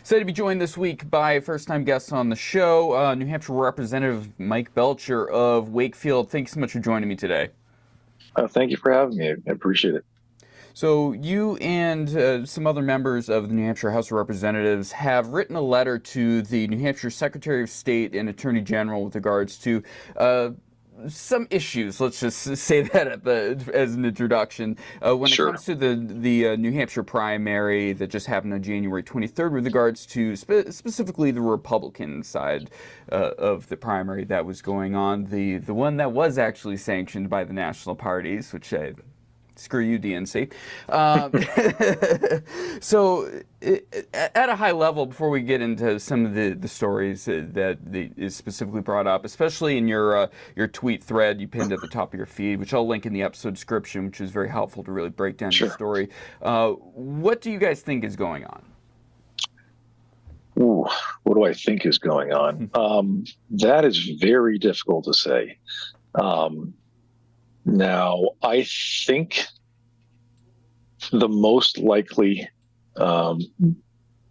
Excited to be joined this week by first-time guest on the show, New Hampshire Representative Mike Belcher of Wakefield. Thanks so much for joining me today. Thank you for having me. I appreciate it. So you and some other members of the New Hampshire House of Representatives have written a letter to the New Hampshire Secretary of State and Attorney General with regards to some issues. Let's just say that as an introduction. When it Sure. comes to the New Hampshire primary that just happened on January 23rd, with regards to specifically the Republican side of the primary that was going on, the one that was actually sanctioned by the national parties, which screw you, DNC. So, at a high level, before we get into some of the stories that is specifically brought up, especially in your tweet thread you pinned at the top of your feed, which I'll link in the episode description, which is very helpful to really break down your Sure. story. What do you guys think is going on? Ooh, what do I think is going on? That is very difficult to say. Now, I think the most likely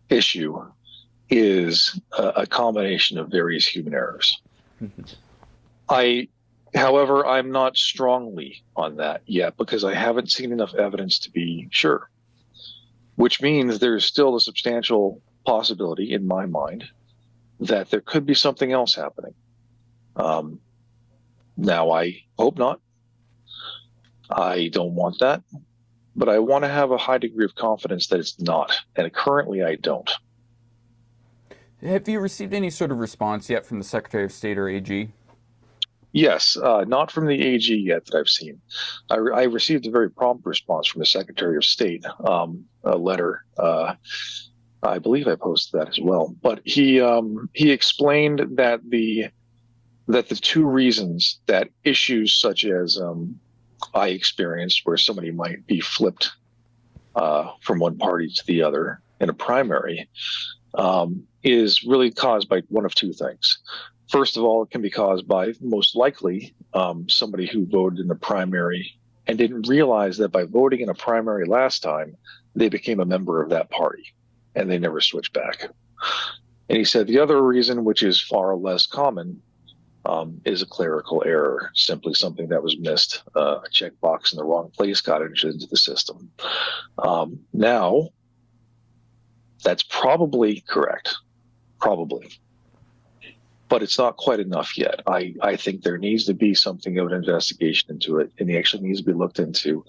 issue is a combination of various human errors. However, I'm not strongly on that yet because I haven't seen enough evidence to be sure, which means there's still a substantial possibility in my mind that there could be something else happening. Now, I hope not. I don't want that, but I want to have a high degree of confidence that it's not, and currently I don't. Have you received any sort of response yet from the Secretary of State or AG? Yes, not from the AG yet that I've seen. I received a very prompt response from the Secretary of State, a letter. I believe I posted that as well. But he explained that the two reasons that issues such as I experienced, where somebody might be flipped from one party to the other in a primary, is really caused by one of two things. First of all, it can be caused by, most likely, somebody who voted in the primary and didn't realize that by voting in a primary last time, they became a member of that party and they never switched back. And he said the other reason, which is far less common, is a clerical error, simply something that was missed, a checkbox in the wrong place got into the system. Now, that's probably correct, probably, but it's not quite enough yet. I think there needs to be something of an investigation into it, and it actually needs to be looked into.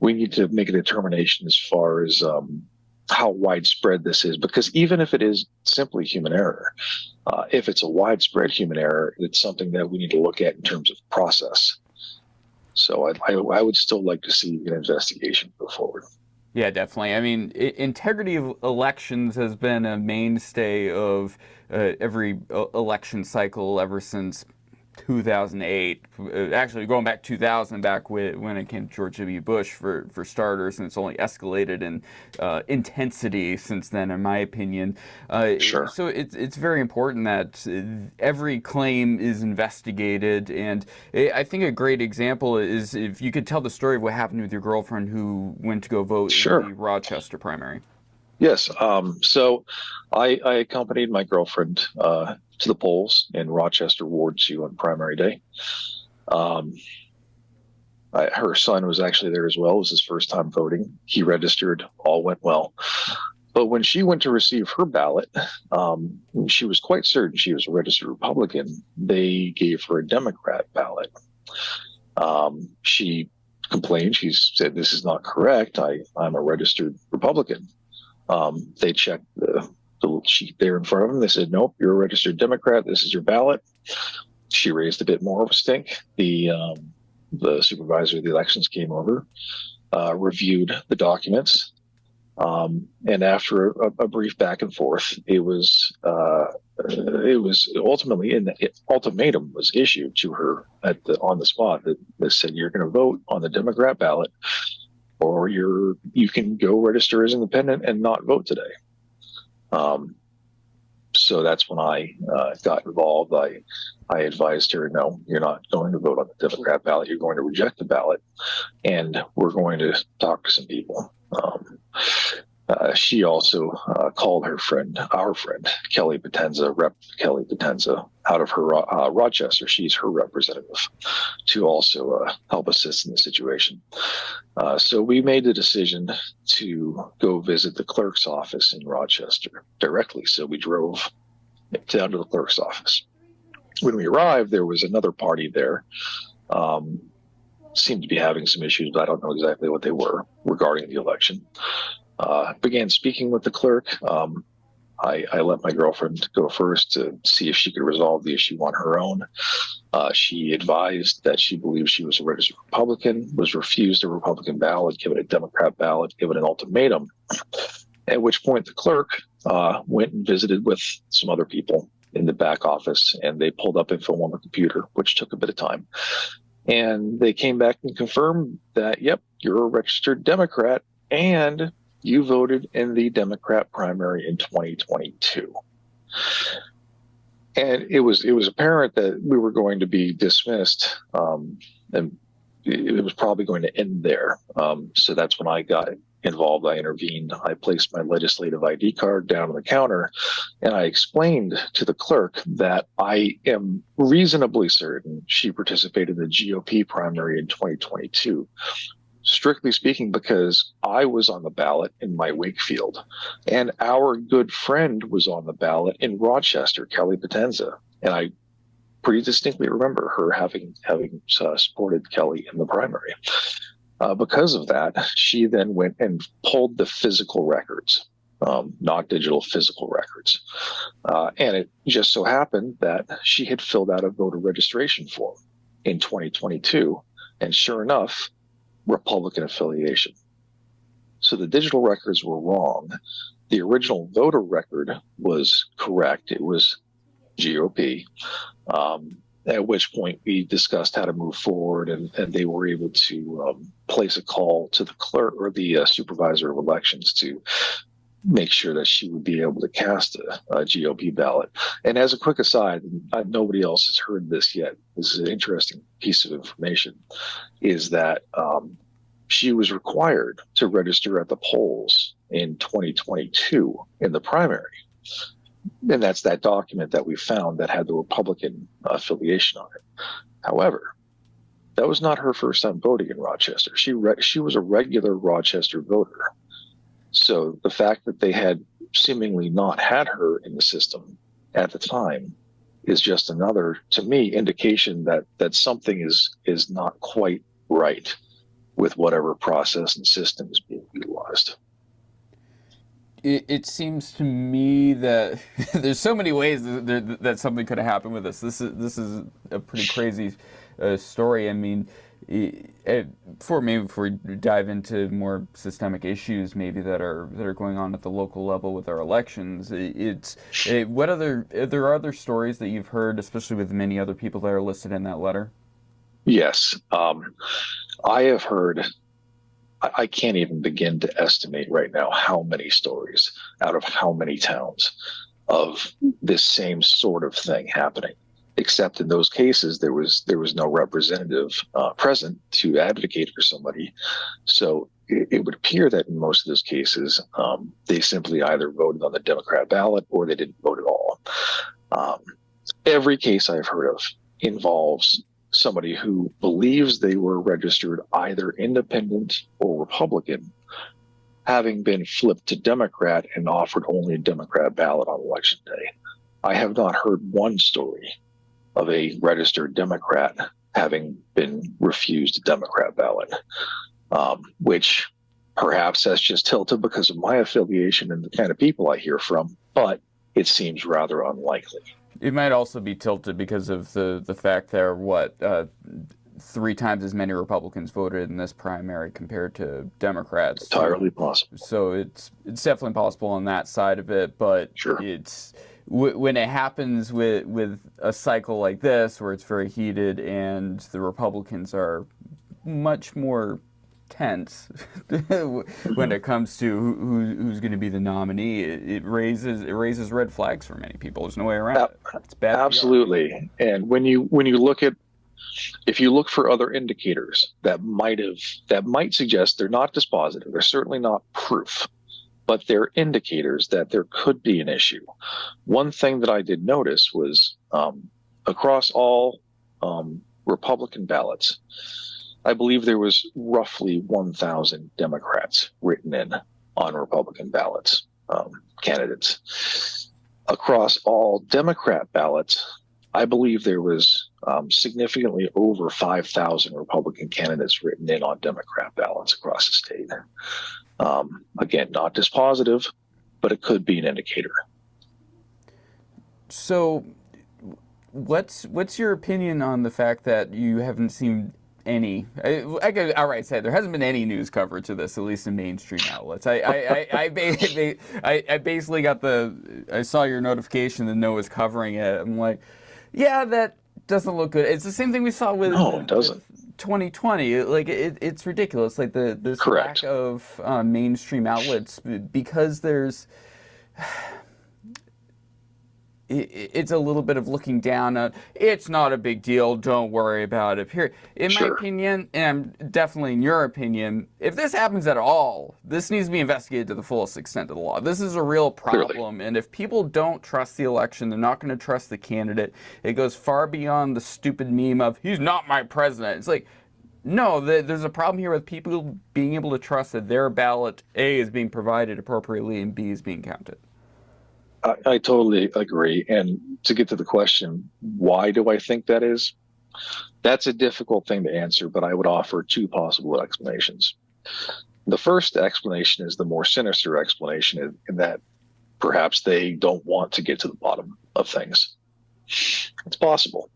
We need to make a determination as far as how widespread this is, because even if it is simply human error, if it's a widespread human error, it's something that we need to look at in terms of process. So I would still like to see an investigation go forward. Yeah, definitely. I mean, integrity of elections has been a mainstay of every election cycle ever since 2008. Actually, going back 2000, back when it came to George W. Bush for starters, and it's only escalated in intensity since then, in my opinion. Sure. So it's very important that every claim is investigated, and I think a great example is if you could tell the story of what happened with your girlfriend who went to go vote Sure. in the Rochester primary. Yes. So I accompanied my girlfriend to the polls in Rochester Ward 2 on primary day. Her son was actually there as well. It was his first time voting. He registered. All went well. But when she went to receive her ballot, she was quite certain she was a registered Republican. They gave her a Democrat ballot. She complained. She said, "This is not correct. I'm a registered Republican." They checked the little sheet there in front of them. They said, "Nope, you're a registered Democrat. This is your ballot." She raised a bit more of a stink. The supervisor of the elections came over, reviewed the documents, and after a brief back and forth, it was ultimately ultimatum was issued to her on the spot that said, "You're going to vote on the Democrat ballot, or you can go register as independent and not vote today." So that's when I got involved. I advised her, "No, you're not going to vote on the Democrat ballot. You're going to reject the ballot, and we're going to talk to some people." She also called our friend, Kelly Potenza, Rep. Kelly Potenza, out of her Rochester. She's her representative to also help assist in the situation. So we made the decision to go visit the clerk's office in Rochester directly. So we drove down to the clerk's office. When we arrived, there was another party there. Seemed to be having some issues, but I don't know exactly what they were regarding the election. Began speaking with the clerk. I let my girlfriend go first to see if she could resolve the issue on her own. She advised that she believed she was a registered Republican, was refused a Republican ballot, given a Democrat ballot, given an ultimatum, at which point the clerk went and visited with some other people in the back office, and they pulled up info on the computer, which took a bit of time. And they came back and confirmed that, yep, you're a registered Democrat, and you voted in the Democrat primary in 2022. And it was apparent that we were going to be dismissed, and it was probably going to end there. So that's when I got involved. I intervened. I placed my legislative ID card down on the counter, and I explained to the clerk that I am reasonably certain she participated in the GOP primary in 2022. Strictly speaking, because I was on the ballot in my Wakefield, and our good friend was on the ballot in Rochester, Kelly Potenza, and I pretty distinctly remember her having supported Kelly in the primary. Because of that, she then went and pulled the physical records, not digital, physical records, and it just so happened that she had filled out a voter registration form in 2022, and sure enough, Republican affiliation. So the digital records were wrong. The original voter record was correct. It was GOP, at which point we discussed how to move forward, and they were able to place a call to the clerk or the supervisor of elections to make sure that she would be able to cast a GOP ballot. And as a quick aside, nobody else has heard this yet, this is an interesting piece of information, is that she was required to register at the polls in 2022 in the primary. And that's that document that we found that had the Republican affiliation on it. However, that was not her first time voting in Rochester. She was a regular Rochester voter. So the fact that they had seemingly not had her in the system at the time is just another, to me, indication that something is not quite right with whatever process and system is being utilized. It seems to me that there's so many ways that something could have happened with this. This is a pretty crazy story. I mean, before we dive into more systemic issues, maybe that are going on at the local level with our elections, what are there other stories that you've heard, especially with many other people that are listed in that letter? Yes, I have heard. I can't even begin to estimate right now how many stories out of how many towns of this same sort of thing happening. Except in those cases, there was no representative present to advocate for somebody. So it would appear that in most of those cases, they simply either voted on the Democrat ballot or they didn't vote at all. Every case I've heard of involves somebody who believes they were registered either independent or Republican, having been flipped to Democrat and offered only a Democrat ballot on election day. I have not heard one story of a registered Democrat having been refused a Democrat ballot, which perhaps that's just tilted because of my affiliation and the kind of people I hear from, but it seems rather unlikely. It might also be tilted because of the fact there are 3 times as many Republicans voted in this primary compared to Democrats. Entirely possible. So it's definitely possible on that side of it, but sure. It's when it happens with a cycle like this where it's very heated and the Republicans are much more tense when it comes to who's going to be the nominee. It raises red flags for many people. There's no way around it. It's bad. Absolutely. PR. And when you look at, if you look for other indicators that might suggest they're not dispositive, they're certainly not proof, but they're indicators that there could be an issue. One thing that I did notice was across all Republican ballots, I believe there was roughly 1,000 Democrats written in on Republican ballots, candidates. Across all Democrat ballots, I believe there was significantly over 5,000 Republican candidates written in on Democrat ballots across the state. Again, not dispositive, but it could be an indicator. So, what's your opinion on the fact that you haven't seen any? I could outright say there hasn't been any news coverage of this, at least in mainstream outlets. I basically got I saw your notification that Noah's covering it. I'm like, yeah, that doesn't look good. It's the same thing we saw with No, it doesn't. 2020. Like it's ridiculous. Like this Correct. lack of mainstream outlets, because there's. It's a little bit of looking down on, it's not a big deal, don't worry about it. Here, in my Sure. opinion, and definitely in your opinion, if this happens at all, this needs to be investigated to the fullest extent of the law. This is a real problem, Clearly. and if people don't trust the election, they're not going to trust the candidate. It goes far beyond the stupid meme of, he's not my president. It's like, no, there's a problem here with people being able to trust that their ballot, A, is being provided appropriately, and B, is being counted. I totally agree. And to get to the question, why do I think that is? That's a difficult thing to answer, but I would offer two possible explanations. The first explanation is the more sinister explanation, in that perhaps they don't want to get to the bottom of things. It's possible.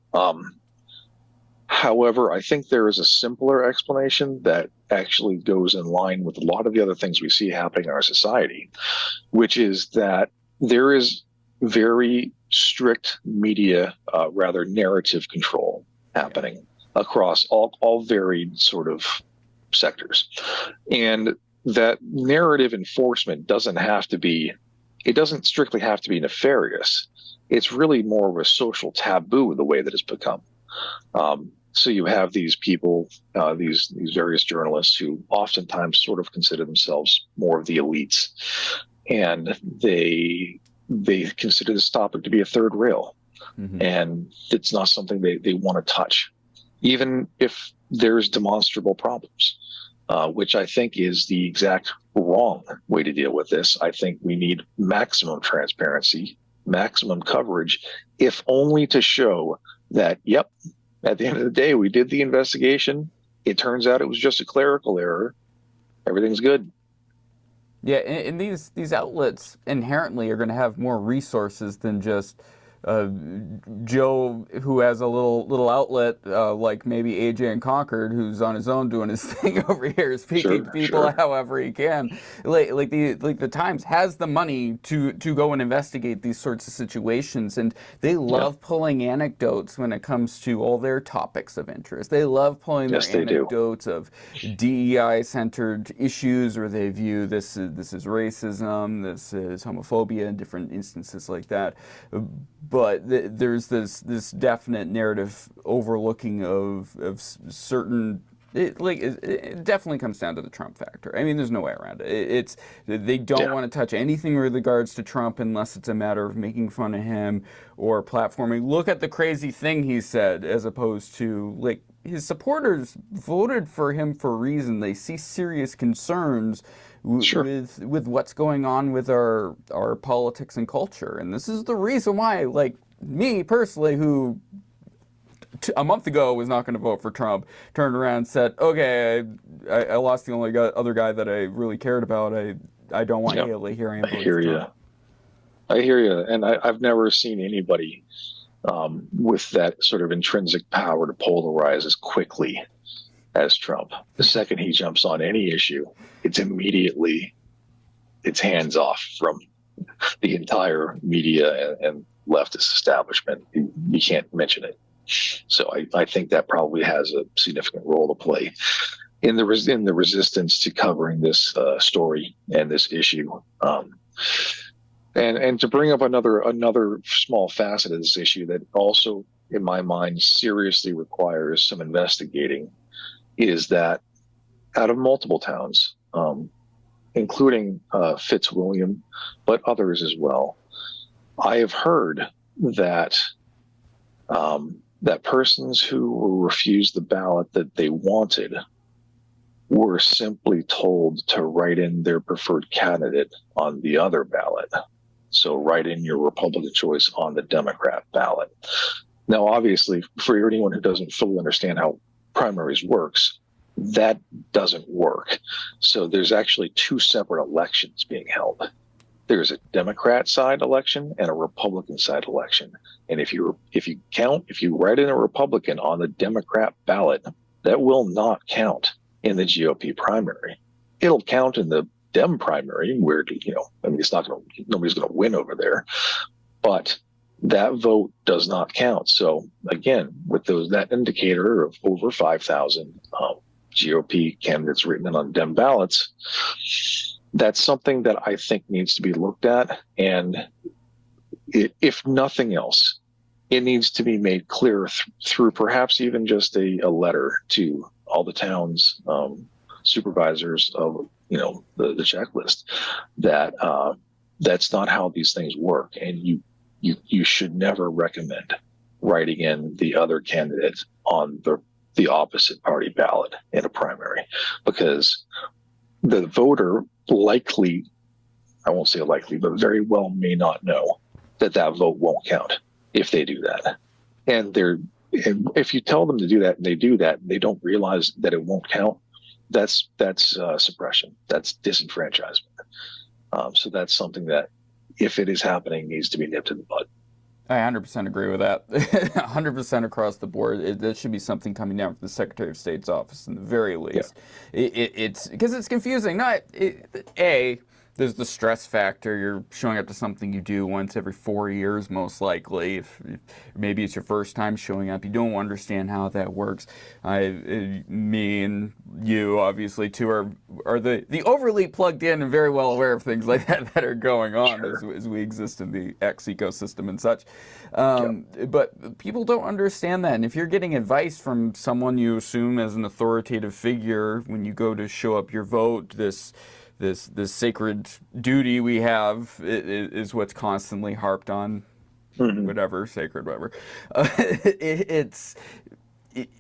However, I think there is a simpler explanation that actually goes in line with a lot of the other things we see happening in our society, which is that there is very strict media, rather narrative control happening across all varied sort of sectors. And that narrative enforcement doesn't strictly have to be nefarious. It's really more of a social taboo, the way that it's become. So you have these people, these various journalists who oftentimes sort of consider themselves more of the elites, and they consider this topic to be a third rail, and it's not something they want to touch, even if there's demonstrable problems, which I think is the exact wrong way to deal with this. I think we need maximum transparency, maximum coverage, if only to show that, yep, at the end of the day, we did the investigation. It turns out it was just a clerical error. Everything's good. Yeah, and these outlets inherently are going to have more resources than just Joe, who has a little outlet, like maybe AJ in Concord, who's on his own doing his thing over here, speaking to people however he can. Like the Times has the money to go and investigate these sorts of situations, and they love pulling anecdotes when it comes to all their topics of interest. They love pulling their anecdotes of DEI-centered issues, where they view this is racism, this is homophobia, and different instances like that. But there's this definite narrative overlooking of certain. It definitely comes down to the Trump factor. I mean, there's no way around it. They don't want to touch anything with regards to Trump unless it's a matter of making fun of him or platforming. Look at the crazy thing he said, as opposed to, like, his supporters voted for him for a reason. They see serious concerns with what's going on with our politics and culture, and this is the reason why, like, me personally, who a month ago was not going to vote for Trump, turned around and said, okay, I lost the only other guy that I really cared about. I don't want Haley here. I hear you. I hear you. And I've never seen anybody with that sort of intrinsic power to polarize as quickly as Trump. The second he jumps on any issue, it's hands off from the entire media and leftist establishment. You can't mention it. So I think that probably has a significant role to play in the resistance to covering this story and this issue. And to bring up another small facet of this issue that also, in my mind, seriously requires some investigating, is that out of multiple towns, including Fitzwilliam, but others as well. I have heard that that persons who were refused the ballot that they wanted were simply told to write in their preferred candidate on the other ballot. So write in your Republican choice on the Democrat ballot. Now, obviously, for anyone who doesn't fully understand how primaries works, that doesn't work. So there's actually two separate elections being held. There's a Democrat side election and a Republican side election. And if you write in a Republican on the Democrat ballot, that will not count in the GOP primary. It'll count in the Dem primary where, it's not going to, nobody's going to win over there, but that vote does not count. So again, with that indicator of over 5,000 GOP candidates written in on Dem ballots, that's something that I think needs to be looked at. And if nothing else, it needs to be made clear through perhaps even just a letter to all the towns supervisors of the checklist that that's not how these things work, and you should never recommend writing in the other candidate on the opposite party ballot in a primary, because the voter likely, I won't say likely, but very well may not know that vote won't count if they do that. And if you tell them to do that and they do that and they don't realize that it won't count, that's suppression. That's disenfranchisement. So that's something that, if it is happening, needs to be nipped in the bud. I 100% agree with that. 100% across the board. That should be something coming down from the Secretary of State's office, in the very least. Yeah. It's because it's confusing. There's the stress factor. You're showing up to something you do once every 4 years, most likely. If maybe it's your first time showing up, you don't understand how that works. Me and you, obviously, too, are the overly plugged in and very well aware of things like that are going on. Sure. as we exist in the X ecosystem and such. But people don't understand that. And if you're getting advice from someone you assume as an authoritative figure when you go to show up your vote, this sacred duty we have is what's constantly harped on. Mm-hmm. Whatever, sacred, whatever.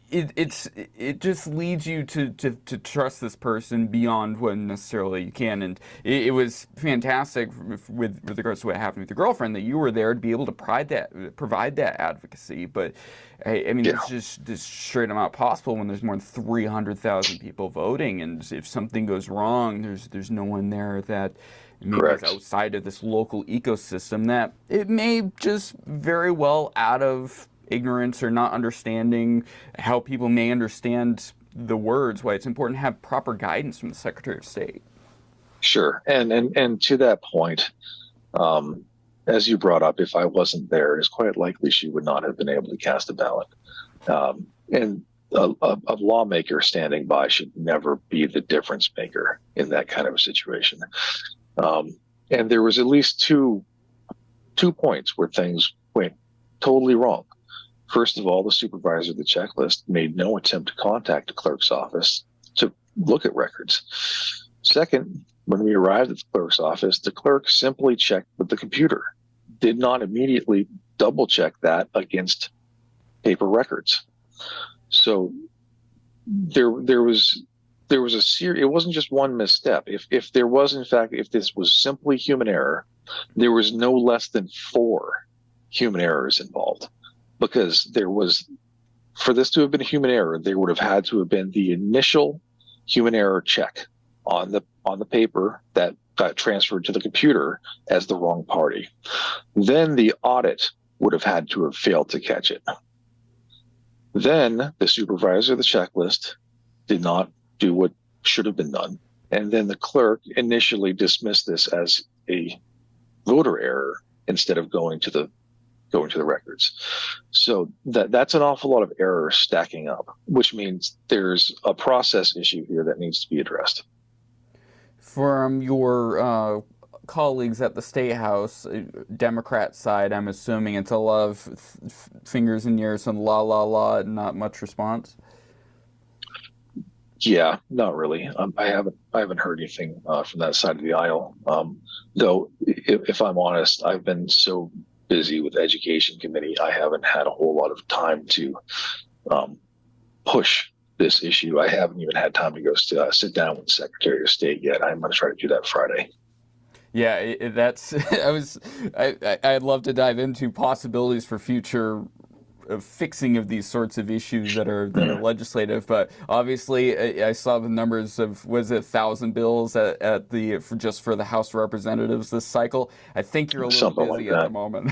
It just leads you to trust this person beyond what necessarily you can. And it was fantastic with regards to what happened with your girlfriend, that you were there to be able to provide that advocacy. But I mean, it's just straight not possible when there's more than 300,000 people voting, and if something goes wrong, there's no one there that maybe is outside of this local ecosystem, that it may just very well, out of ignorance or not understanding how people may understand the words, why it's important to have proper guidance from the Secretary of State. Sure. And to that point, as you brought up, if I wasn't there, it's quite likely she would not have been able to cast a ballot. And a lawmaker standing by should never be the difference maker in that kind of a situation. And there was at least two points where things went totally wrong. First of all, the supervisor of the checklist made no attempt to contact the clerk's office to look at records. Second, when we arrived at the clerk's office, the clerk simply checked with the computer, did not immediately double check that against paper records. So there was a series. It wasn't just one misstep. If there was, in fact, if this was simply human error, there was no less than 4 human errors involved. Because for this to have been a human error, there would have had to have been the initial human error check on the paper that got transferred to the computer as the wrong party. Then the audit would have had to have failed to catch it. Then the supervisor of the checklist did not do what should have been done. And then the clerk initially dismissed this as a voter error instead of going to the records. So that's an awful lot of errors stacking up, which means there's a process issue here that needs to be addressed. From your colleagues at the State House, Democrat side, I'm assuming it's a lot of fingers in ears and la, and not much response? Yeah, not really. I haven't heard anything from that side of the aisle. Though, if I'm honest, I've been so busy with education committee, I haven't had a whole lot of time to um, push this issue. I haven't even had time to go sit down with the Secretary of State yet. I'm going to try to do that Friday. Yeah, that's. I'd love to dive into possibilities for future fixing of these sorts of issues that are legislative. But obviously, I saw the numbers of was it 1,000 bills at the just for the House of Representatives this cycle. I think you're a little Something like busy at the that. moment.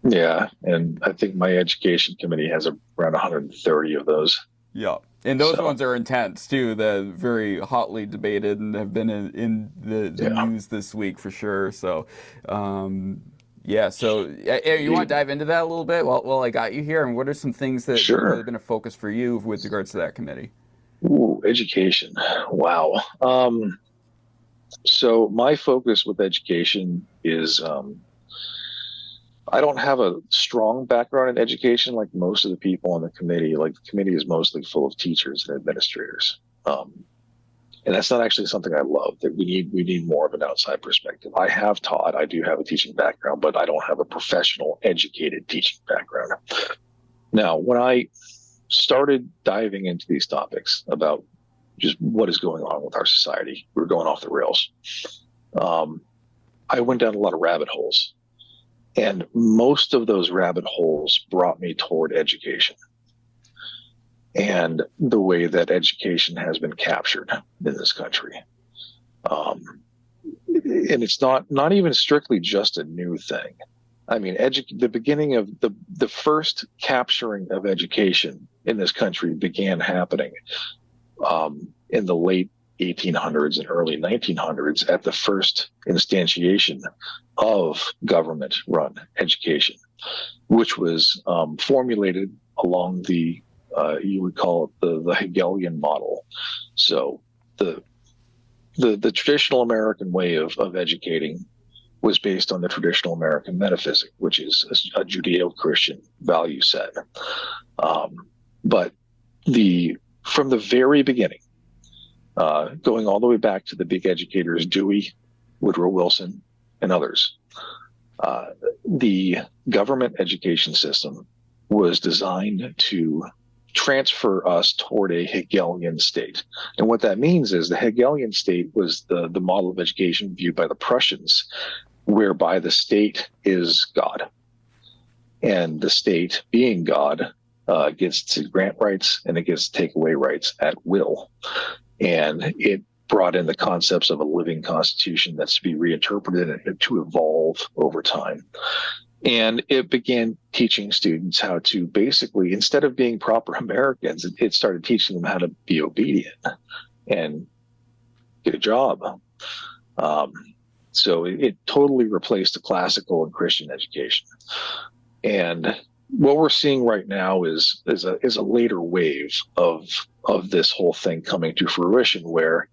Yeah, and I think my education committee has around 130 of those. Yeah, and those So ones are intense too. They're very hotly debated and have been in the yeah, news this week for sure. So, yeah. So, you want to dive into that a little bit while I got you here? And what are some things that have really sure. been a focus for you with regards to that committee? Ooh, education. Wow. So my focus with education is I don't have a strong background in education like most of the people on the committee. Like the committee is mostly full of teachers and administrators. And that's not actually something I love. That we need more of an outside perspective. I have taught, I do have a teaching background, but I don't have a professional educated teaching background. Now, when I started diving into these topics about just what is going on with our society, we were going off the rails. Um, I went down a lot of rabbit holes, and most of those rabbit holes brought me toward education and the way that education has been captured in this country. Um, and it's not even strictly just a new thing. I mean, the beginning of the first capturing of education in this country began happening in the late 1800s and early 1900s at the first instantiation of government-run education, which was formulated along the you would call it the Hegelian model. So the the traditional American way of educating was based on the traditional American metaphysic, which is a Judeo-Christian value set. But the from the very beginning, going all the way back to the big educators, Dewey, Woodrow Wilson, and others, uh, the government education system was designed to transfer us toward a Hegelian state. And what that means is the Hegelian state was the model of education viewed by the Prussians, whereby the state is God. And the state, being God, gets to grant rights and it gets to take away rights at will. And it brought in the concepts of a living constitution that's to be reinterpreted and to evolve over time. And it began teaching students how to basically, instead of being proper Americans, it started teaching them how to be obedient and get a job. Um, so it totally replaced the classical and Christian education. And what we're seeing right now is a later wave of this whole thing coming to fruition, where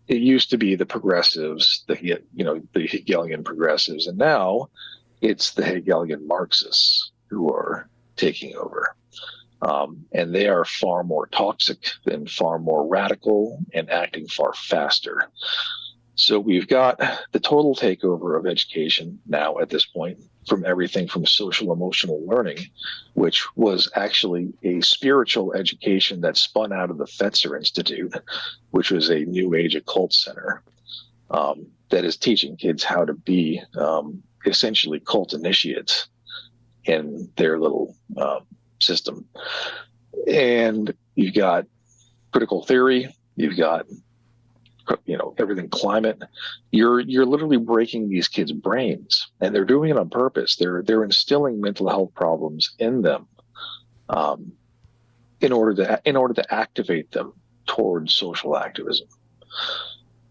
it used to be the progressives, the Hegelian progressives, and now it's the Hegelian Marxists who are taking over. And they are far more toxic and far more radical and acting far faster. So we've got the total takeover of education now at this point, from everything from social emotional learning, which was actually a spiritual education that spun out of the Fetzer Institute, which was a New Age occult center that is teaching kids how to be essentially cult initiates in their little system. And you've got critical theory, you've got everything climate. You're literally breaking these kids' brains, and they're doing it on purpose. They're instilling mental health problems in them um, in order to activate them towards social activism.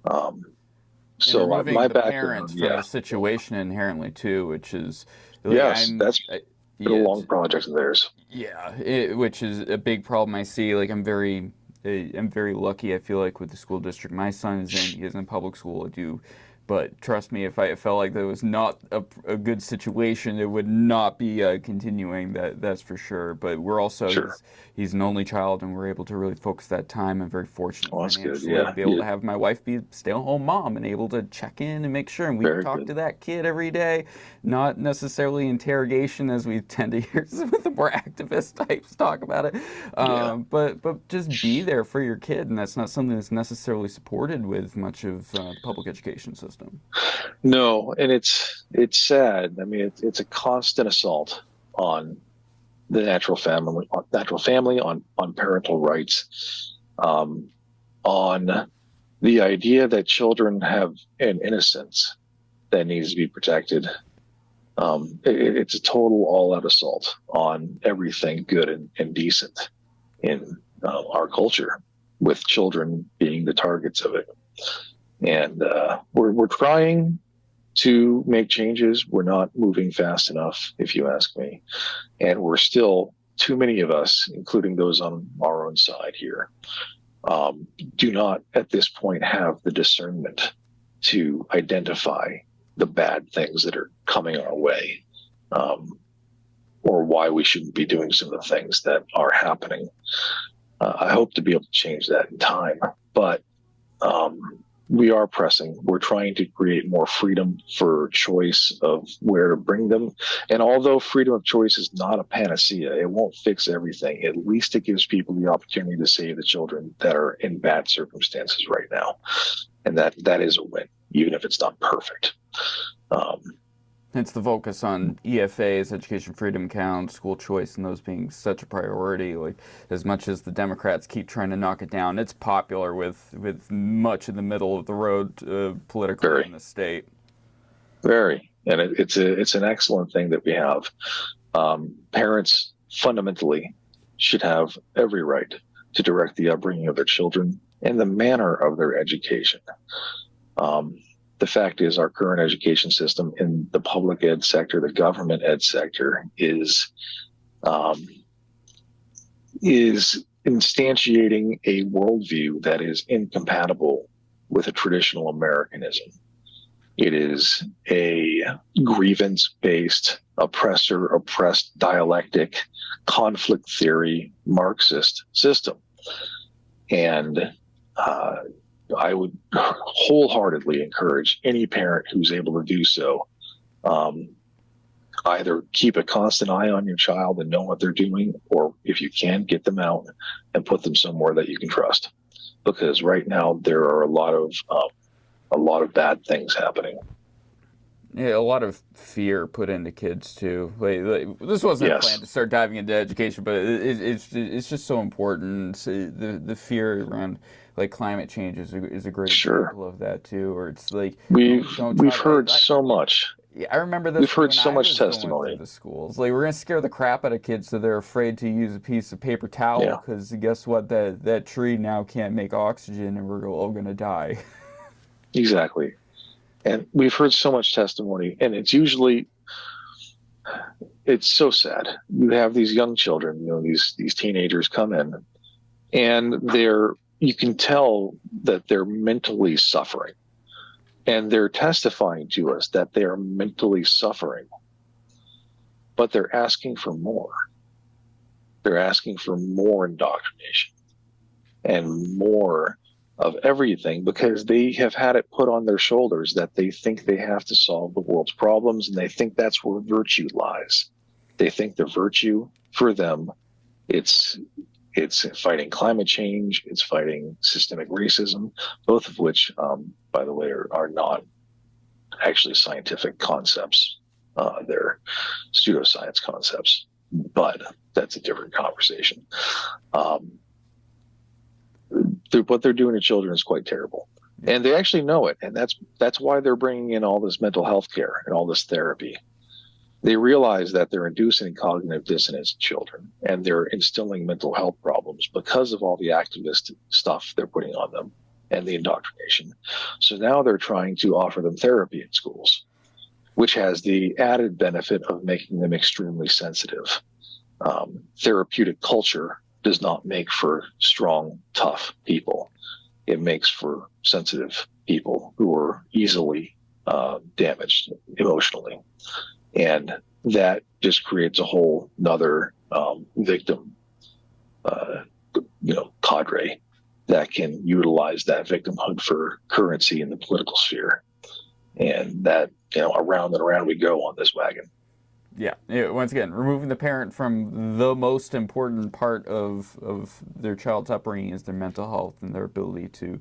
Um, And so removing my the parents background, from yeah, the situation inherently too, which is like yes, that's been a yeah, long project of theirs. yeah, which is a big problem I see. Like I'm very lucky. I feel like with the school district my son is in, he is in public school. I do But trust me, if I felt like that was not a good situation, it would not be continuing. That's for sure. But we're also Sure. he's an only child, and we're able to really focus that time. I'm very fortunate Well, that's good. financially Yeah. to be able to have my wife be a stay-at-home mom and able to check in and make sure. And we Very talk good. to that kid every day, not necessarily interrogation as we tend to hear some of the more activist types talk about it. Yeah. But just be there for your kid, and that's not something that's necessarily supported with much of the public education system. No, and it's sad. I mean, it's a constant assault on the natural family, on parental rights, on the idea that children have an innocence that needs to be protected. It's a total all-out assault on everything good and decent in our culture, with children being the targets of it. And we're trying to make changes. We're not moving fast enough, if you ask me. And we're still, too many of us, including those on our own side here, do not at this point have the discernment to identify the bad things that are coming our way, or why we shouldn't be doing some of the things that are happening. I hope to be able to change that in time, but we are pressing. We're trying to create more freedom for choice of where to bring them. And although freedom of choice is not a panacea, it won't fix everything. At least it gives people the opportunity to save the children that are in bad circumstances right now. And that is a win, even if it's not perfect. Hence the focus on EFAs, education freedom count, school choice, and those being such a priority. Like, as much as the Democrats keep trying to knock it down, it's popular with much of the middle of the road politically in the state. Very, and it's an excellent thing that we have. Parents fundamentally should have every right to direct the upbringing of their children and the manner of their education. The fact is, our current education system in the public ed sector, the government ed sector, is instantiating a worldview that is incompatible with a traditional Americanism. It is a grievance-based, oppressor-oppressed dialectic, conflict theory, Marxist system. And I would wholeheartedly encourage any parent who's able to do so, either keep a constant eye on your child and know what they're doing, or if you can, get them out and put them somewhere that you can trust. Because right now there are a lot of bad things happening. Yeah, a lot of fear put into kids too. Like this wasn't a plan to start diving into education, but it's just so important. The fear around like climate change is a great example of that too. Or it's like we've heard so much. Yeah, I remember this. We've heard so much testimony. The schools, like, we're gonna scare the crap out of kids, so they're afraid to use a piece of paper towel because guess what? That tree now can't make oxygen, and we're all gonna die. Exactly. And we've heard so much testimony, and it's so sad. You have these young children, these teenagers come in, and you can tell that they're mentally suffering. And they're testifying to us that they are mentally suffering, but they're asking for more. They're asking for more indoctrination and more of everything, because they have had it put on their shoulders that they think they have to solve the world's problems, and they think that's where virtue lies. They think the virtue for them, it's fighting climate change, it's fighting systemic racism, both of which, by the way, are not actually scientific concepts. They're pseudoscience concepts, but that's a different conversation. What they're doing to children is quite terrible, and they actually know it, and that's why they're bringing in all this mental health care and all this therapy. They realize that they're inducing cognitive dissonance in children, and they're instilling mental health problems because of all the activist stuff they're putting on them and the indoctrination. So now they're trying to offer them therapy in schools, which has the added benefit of making them extremely sensitive. Therapeutic culture does not make for strong, tough people. It makes for sensitive people who are easily damaged emotionally, and that just creates a whole another victim, uh, cadre that can utilize that victimhood for currency in the political sphere, and that around and around we go on this wagon. Yeah. Once again, removing the parent from the most important part of their child's upbringing is their mental health and their ability to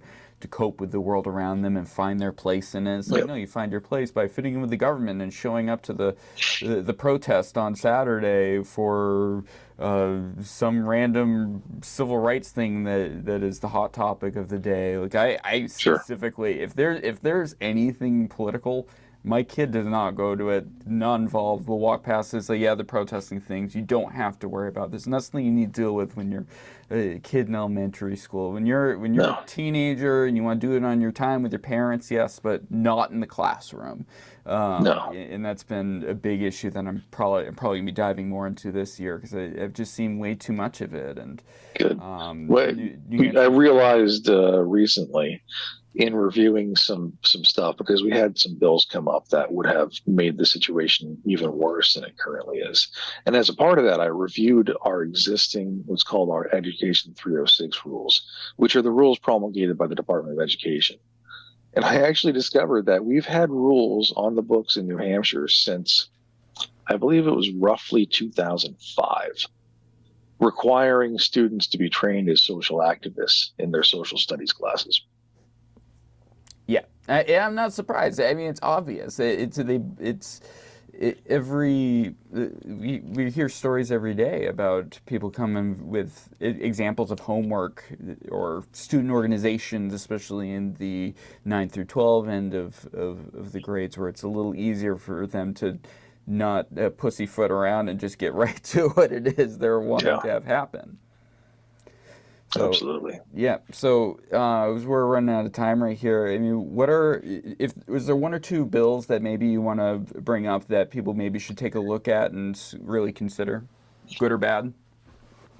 cope with the world around them and find their place in it. It's like, Yep. no, you find your place by fitting in with the government and showing up to the protest on Saturday for some random civil rights thing that is the hot topic of the day. Like I Sure. specifically, if there's anything political, my kid does not go to it, not involved. We'll walk past this, like, yeah, they're protesting things. You don't have to worry about this. And that's something you need to deal with when you're a kid in elementary school. When you're No. a teenager and you want to do it on your time with your parents, yes, but not in the classroom. No. And that's been a big issue that I'm probably gonna be diving more into this year because I've just seen way too much of it. And Good. Well, New I Hampshire. realized recently in reviewing some stuff, because we had some bills come up that would have made the situation even worse than it currently is. And as a part of that, I reviewed our existing what's called our Education 306 rules, which are the rules promulgated by the Department of Education. And I actually discovered that we've had rules on the books in New Hampshire since, I believe it was roughly 2005, requiring students to be trained as social activists in their social studies classes. Yeah, I'm not surprised. I mean, it's obvious. We hear stories every day about people coming with examples of homework or student organizations, especially in the 9 through 12 end of the grades, where it's a little easier for them to not pussyfoot around and just get right to what it is they're wanting Yeah, to have happen. So absolutely. yeah, so as we're running out of time right here, I mean, if was there one or two bills that maybe you want to bring up that people maybe should take a look at and really consider, good or bad?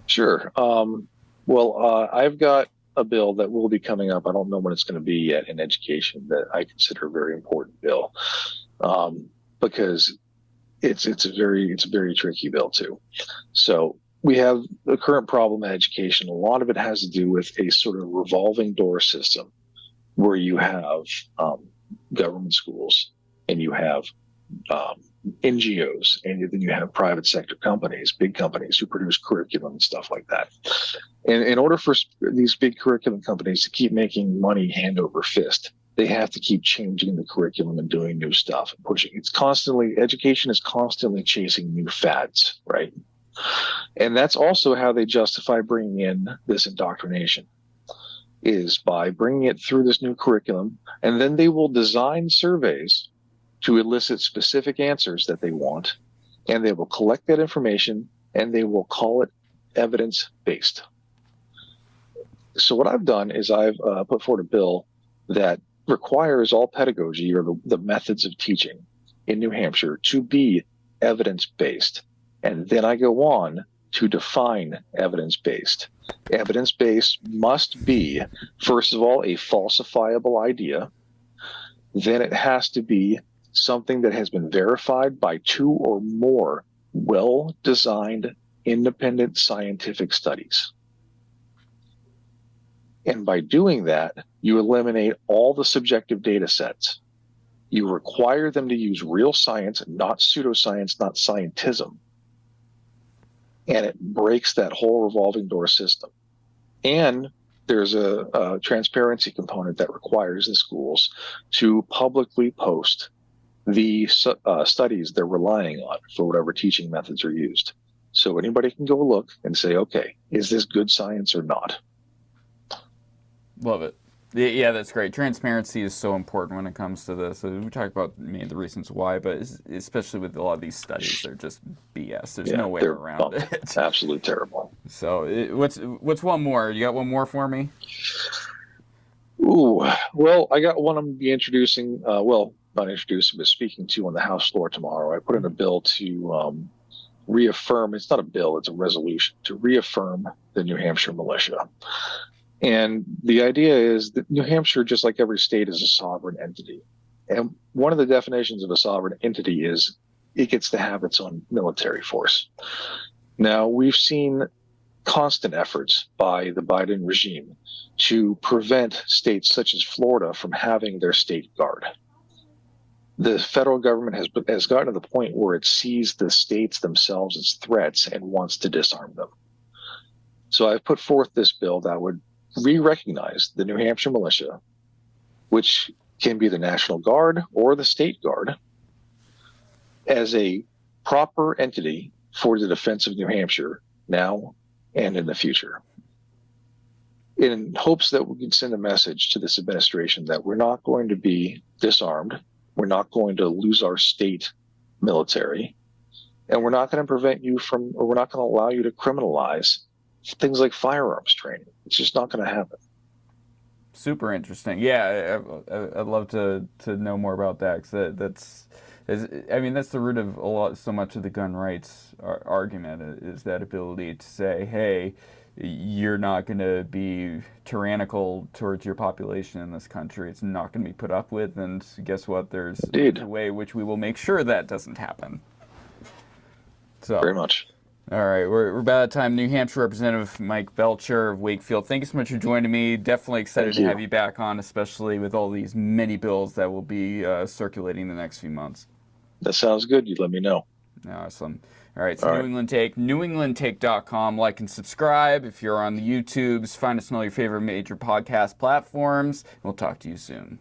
Sure. I've got a bill that will be coming up. I don't know when it's going to be yet in education that I consider a very important bill, because it's a very tricky bill too. So we have the current problem in education. A lot of it has to do with a sort of revolving door system where you have government schools and you have um, NGOs, and then you have private sector companies, big companies who produce curriculum and stuff like that. And in order for these big curriculum companies to keep making money hand over fist, they have to keep changing the curriculum and doing new stuff and pushing. Education is constantly chasing new fads, right? And that's also how they justify bringing in this indoctrination, is by bringing it through this new curriculum. And then they will design surveys to elicit specific answers that they want. And they will collect that information and they will call it evidence-based. So what I've done is I've put forward a bill that requires all pedagogy, or the methods of teaching in New Hampshire, to be evidence-based. And then I go on to define evidence-based. Evidence-based must be, first of all, a falsifiable idea. Then it has to be something that has been verified by two or more well-designed independent scientific studies. And by doing that, you eliminate all the subjective data sets. You require them to use real science, not pseudoscience, not scientism. And it breaks that whole revolving door system. And there's a transparency component that requires the schools to publicly post the studies they're relying on for whatever teaching methods are used. So anybody can go look and say, okay, is this good science or not? Love it. Yeah, that's great. Transparency is so important when it comes to this. We talked about the reasons why, but especially with a lot of these studies, they're just BS. There's no way around it. Absolutely terrible. So, what's one more? You got one more for me? Ooh, well, I got one I'm going to be introducing. Not introducing, but speaking to on the House floor tomorrow. I put in a bill to reaffirm. It's not a bill; it's a resolution to reaffirm the New Hampshire militia. And the idea is that New Hampshire, just like every state, is a sovereign entity. And one of the definitions of a sovereign entity is it gets to have its own military force. Now, we've seen constant efforts by the Biden regime to prevent states such as Florida from having their state guard. The federal government has gotten to the point where it sees the states themselves as threats and wants to disarm them. So I've put forth this bill that would re-recognize the New Hampshire militia, which can be the National Guard or the State Guard, as a proper entity for the defense of New Hampshire now and in the future, in hopes that we can send a message to this administration that we're not going to be disarmed, we're not going to lose our state military, and we're not going to prevent you from, or we're not going to allow you to criminalize things like firearms training. It's just not going to happen. Super interesting. Yeah, I'd love to know more about that, because that's the root of so much of the gun rights argument, is that ability to say, hey, you're not going to be tyrannical towards your population in this country. It's not going to be put up with, and guess what? There's a way which we will make sure that doesn't happen. So very much. All right, we're about out of time. New Hampshire Representative Mike Belcher of Wakefield, thank you so much for joining me. Definitely excited to have you back on, especially with all these many bills that will be circulating the next few months. That sounds good. You let me know. Awesome. All right, so New England Take, newenglandtake.com. Like and subscribe. If you're on the YouTubes, find us on all your favorite major podcast platforms. We'll talk to you soon.